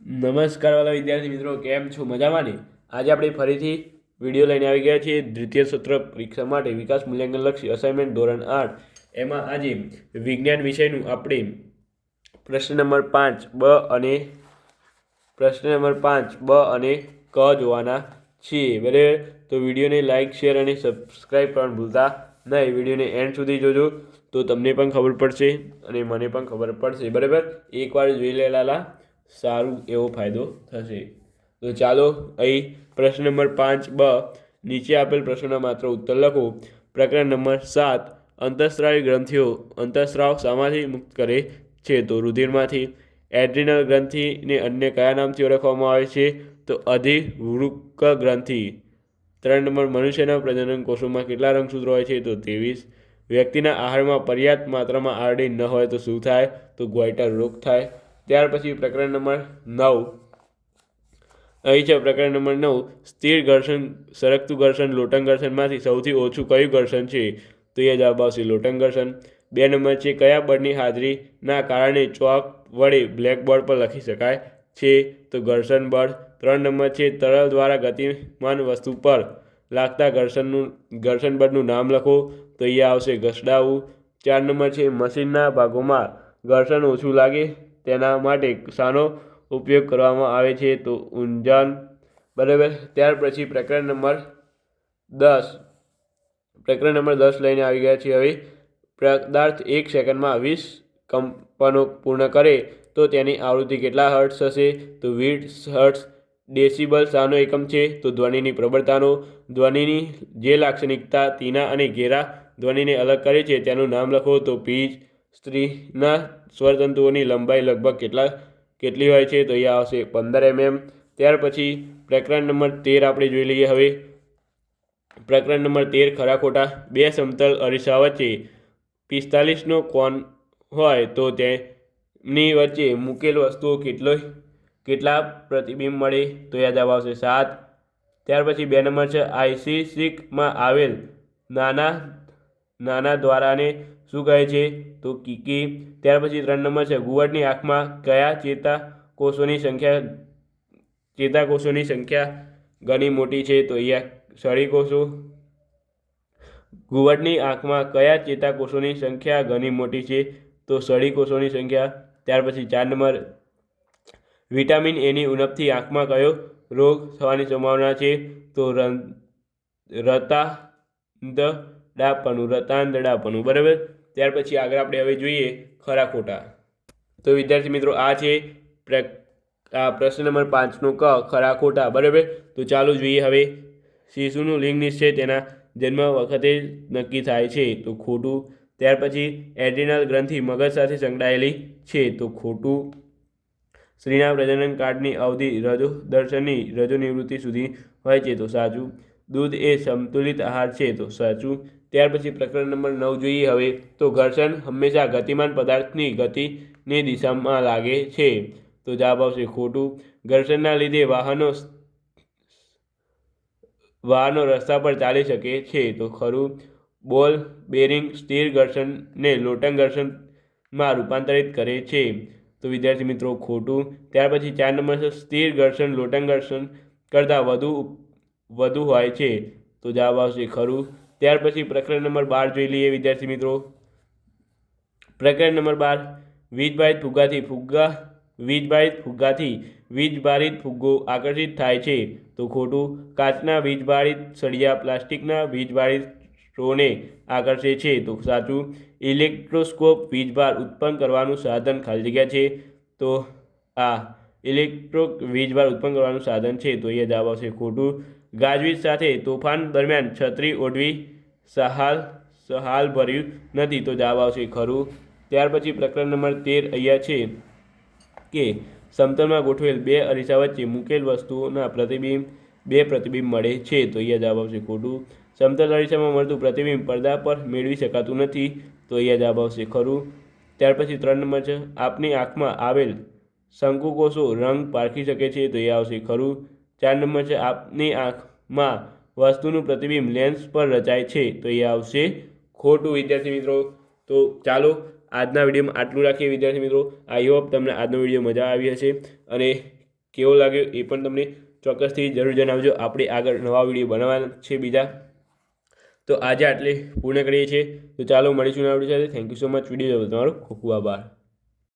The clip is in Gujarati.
નમસ્કાર વાલા વિદ્યાર્થી મિત્રો, કેમ છો? મજામાં ને? આજે આપણે ફરીથી વિડીયો લઈને આવી ગયા છીએ દ્વિતીય સત્ર પરીક્ષા માટે વિકાસ મૂલ્યાંકનલક્ષી અસાઇનમેન્ટ ધોરણ 8 એમાં આજે વિજ્ઞાન વિષયનું આપણે પ્રશ્ન નંબર 5 બ અને ક જોવાના છીએ, બરાબર? તો વિડીયોને લાઇક, શેર અને સબસ્ક્રાઈબ કરવાનું ભૂલતા નહીં. વિડીયોને એન્ડ સુધી જોજો તો તમને પણ ખબર પડશે અને મને પણ ખબર પડશે, બરાબર? એકવાર જોઈ લેલા સારું એવો ફાયદો થશે. તો ચાલો અહીં પ્રશ્ન નંબર 5 બ નીચે આપેલ પ્રશ્નોના માત્ર ઉત્તર લખો. પ્રકરણ નંબર 7 અંતઃસ્રાવી ગ્રંથિઓ અંતઃસ્રાવ શામાંથી મુક્ત કરે છે? તો રુધિરમાંથી. એડ્રિનલ ગ્રંથિને અન્ય કયા નામથી ઓળખવામાં આવે છે? તો અધિવૃક્ક ગ્રંથિ. 3 નંબર મનુષ્યના પ્રજનન કોષોમાં કેટલા રંગસૂત્રો હોય છે? તો 23. વ્યક્તિના આહારમાં પર્યાપ્ત માત્રામાં આયોડિન ન હોય તો શું થાય? તો ગોઈટર રોગ થાય. ત્યાર પછી પ્રકરણ નંબર 9 અહીં છે. પ્રકરણ નંબર 9 સ્થિર ઘર્ષણ, સરકતું ઘર્ષણ, લોટન ઘર્ષણમાંથી સૌથી ઓછું કયું ઘર્ષણ છે? તો એ જવાબ આવશે લોટન ઘર્ષણ. 2 નંબર છે કયા બળની હાજરીના કારણે ચોક વડે બ્લેકબોર્ડ પર લખી શકાય છે? તો ઘર્ષણ બળ. 3 નંબર છે તરલ દ્વારા ગતિમાન વસ્તુ પર લાગતા ઘર્ષણ બળનું નામ લખો. તો અહીંયા આવશે ઘસડાવું. 4 નંબર છે મશીનના ભાગોમાં ઘર્ષણ ઓછું લાગે તેના માટે શાનો ઉપયોગ કરવામાં આવે છે? તો ઊંજણ, બરાબર? ત્યાર પછી પ્રકરણ નંબર 10 લઈને આવી ગયા છીએ. હવે પદાર્થ 1 સેકન્ડમાં 20 કંપનો પૂર્ણ કરે તો તેની આવૃત્તિ કેટલા હર્ટ્ઝ હશે? તો 20 હર્ટ્ઝ. ડેસિબલ શાનો એકમ છે? તો ધ્વનિની પ્રબળતાનો. ધ્વનિની જે લાક્ષણિકતા તીના અને ઘેરા ધ્વનિને અલગ કરે છે તેનું નામ લખો. તો પીચ. સ્ત્રીના સ્વરતંતુઓની લંબાઈ લગભગ કેટલી હોય છે? તો અહીંયા આવશે 15 mm. ત્યાર પછી પ્રકરણ નંબર 13 આપણે જોઈ લઈએ. હવે પ્રકરણ નંબર 13 ખરા ખોટા. 2 સમતલ અરીસા વચ્ચે 45નો કોણ હોય તો તેમની વચ્ચે મૂકેલ વસ્તુઓ કેટલા પ્રતિબિંબ મળે? તો એ જવાબ આવશે 7. ત્યાર પછી 2 નંબર છે આઈસીસીમાં આવેલ નાના દ્વારાને શું કહે છે? તો કીકી. ત્યાર પછી 3 નંબર છે ઘુવડની આંખમાં કયા ચેતાકોષોની સંખ્યા ઘણી મોટી છે? તો અહીંયા સળીકોષો. ઘુવડની આંખમાં કયા ચેતાકોષોની સંખ્યા ઘણી મોટી છે? તો સળીકોષોની સંખ્યા. ત્યાર પછી 4 નંબર વિટામિન એની ઉણપથી આંખમાં કયો રોગ થવાની સંભાવના છે? તો રતાંધળાપણું, બરાબર? ત્યાર પછી આગળ આપણે હવે જોઈએ ખરા ખોટા. તો વિદ્યાર્થી મિત્રો, આ છે પ્રશ્ન નંબર 5નો ક ખરા ખોટા, બરાબર? તો ચાલો જોઈએ. હવે શિશુનું લિંગ નિશ્ચય તેના જન્મ વખતે નક્કી થાય છે, તો ખોટું. ત્યાર પછી એડ્રિનલ ગ્રંથિ મગજ સાથે સંકળાયેલી છે, તો ખોટું. સ્ત્રીના પ્રજનન કાળની અવધિ રજોનિવૃત્તિ સુધી હોય છે, તો સાચું. દૂધ એ સંતુલિત આહાર છે, તો સાચું. ત્યાર પછી પ્રકરણ નંબર 9 જોઈએ. હવે તો ઘર્ષણ હંમેશા ગતિમાન પદાર્થની ગતિની દિશામાં લાગે છે, તો જવાબ આવશે ખોટું. ઘર્ષણના લીધે વાહનો રસ્તા પર ચાલી શકે છે, તો ખરું. બોલ બેરિંગ સ્થિર ઘર્ષણને લોટન ઘર્ષણમાં રૂપાંતરિત કરે છે, તો વિદ્યાર્થી મિત્રો ખોટું. ત્યાર પછી 4 નંબર છે સ્થિર ઘર્ષણ લોટન ઘર્ષણ કરતાં વધુ હોય છે, તો જવાબ આવશે ખરું. ત્યાર પછી પ્રકરણ નંબર 12 જોઈ લઈએ વિદ્યાર્થી મિત્રો. પ્રકરણ નંબર 12 વીજભારિત ફુગ્ગો આકર્ષિત થાય છે, તો ખોટું. કાચના વીજભારિત સળિયા પ્લાસ્ટિકના વીજભારિત સ્ટ્રોને આકર્ષે છે, તો સાચું. ઇલેક્ટ્રોસ્કોપ વીજભાર ઉત્પન્ન કરવાનું સાધન ખાલી જગ્યા છે, તો આ વીજભાર ઉત્પન્ન કરવાનું સાધન છે, તો એ જવાબ આવશે ખોટું. ગાજવીજ સાથે તોફાન દરમિયાન છત્રી ઓઢવી સહાલ ભર્યું નથી, તો જવાબ આવશે ખરું. ત્યાર પછી પ્રકરણ નંબર 13 અહીંયા છે કે સમતલમાં ગોઠવેલ 2 અરીસા વચ્ચે મૂકેલ વસ્તુઓના બે પ્રતિબિંબ મળે છે, તો અહીંયા જવાબ આવશે ખોટું. સમતલ અરીસામાં મળતું પ્રતિબિંબ પડદા પર મેળવી શકાતું નથી, તો અહીંયા જવાબ આવશે ખરું. ત્યાર પછી 3 નંબર છે આપની આંખમાં આવેલ શંકુકોષો રંગ પારખી શકે છે, તો એ આવશે ખરું. 4 નંબર છે આપની આંખમાં વસ્તુનું પ્રતિબિંબ લેન્સ પર રચાય છે, તો એ આવશે ખોટું. વિદ્યાર્થી મિત્રો, તો ચાલો આજના વિડીયોમાં આટલું રાખીએ. વિદ્યાર્થી મિત્રો, આઈ હોપ તમને આજનો વિડીયો મજા આવી હશે અને કેવો લાગ્યો એ પણ તમને ચોક્કસથી જરૂર જણાવજો. આપણે આગળ નવા વિડીયો બનાવવાના છે બીજા. તો આજે આટલે પૂર્ણ કરીએ છીએ. તો ચાલો મળીશું આપણી સાથે. Thank you so much. Video તમારો ખૂબ ખૂબ આભાર.